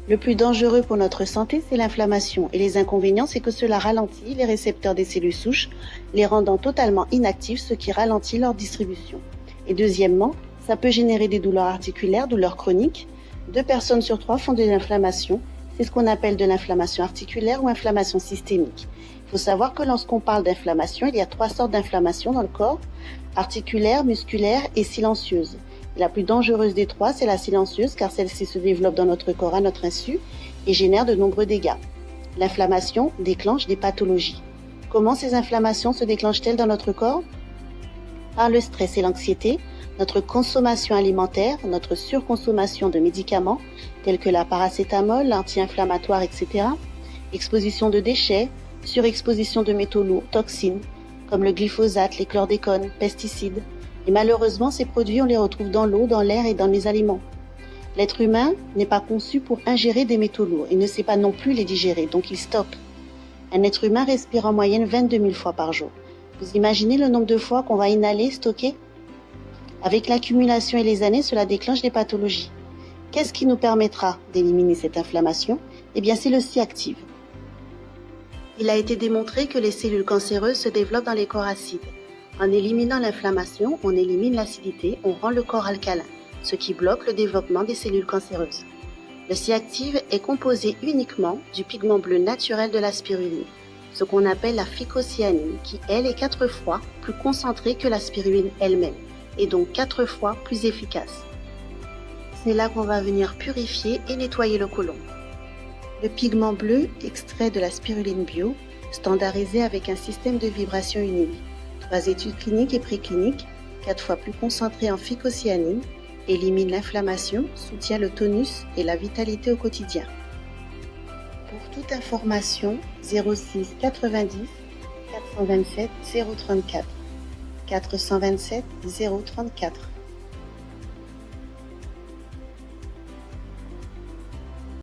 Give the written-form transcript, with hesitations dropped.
Le plus dangereux pour notre santé, c'est l'inflammation. Et les inconvénients, c'est que cela ralentit les récepteurs des cellules souches, les rendant totalement inactifs, ce qui ralentit leur distribution. Et deuxièmement, ça peut générer des douleurs articulaires, douleurs chroniques. 2 personnes sur 3 font de l'inflammation. C'est ce qu'on appelle de l'inflammation articulaire ou inflammation systémique. Il faut savoir que lorsqu'on parle d'inflammation, il y a 3 sortes d'inflammation dans le corps: articulaire, musculaire et silencieuse. La plus dangereuse des 3, c'est la silencieuse, car celle-ci se développe dans notre corps à notre insu et génère de nombreux dégâts. L'inflammation déclenche des pathologies. Comment ces inflammations se déclenchent-elles dans notre corps? Par le stress et l'anxiété, notre consommation alimentaire, notre surconsommation de médicaments tels que la paracétamol, l'anti-inflammatoire, etc., exposition de déchets, surexposition de métaux lourds, toxines, comme le glyphosate, les chlordécones, pesticides. Et malheureusement, ces produits, on les retrouve dans l'eau, dans l'air et dans les aliments. L'être humain n'est pas conçu pour ingérer des métaux lourds. Il ne sait pas non plus les digérer, donc il stoppe. Un être humain respire en moyenne 22 000 fois par jour. Vous imaginez le nombre de fois qu'on va inhaler, stocker? Avec l'accumulation et les années, cela déclenche des pathologies. Qu'est-ce qui nous permettra d'éliminer cette inflammation? Eh bien, c'est le C-Active. Il a été démontré que les cellules cancéreuses se développent dans les corps acides. En éliminant l'inflammation, on élimine l'acidité, on rend le corps alcalin, ce qui bloque le développement des cellules cancéreuses. Le C-Active est composé uniquement du pigment bleu naturel de la spiruline, ce qu'on appelle la phycocyanine, qui elle est 4 fois plus concentrée que la spiruline elle-même, et donc 4 fois plus efficace. C'est là qu'on va venir purifier et nettoyer le côlon. Le pigment bleu extrait de la spiruline bio, standardisé avec un système de vibration unique. 3 études cliniques et précliniques, 4 fois plus concentrées en phycocyanine, élimine l'inflammation, soutient le tonus et la vitalité au quotidien. Pour toute information, 06 90 427 034 427 034.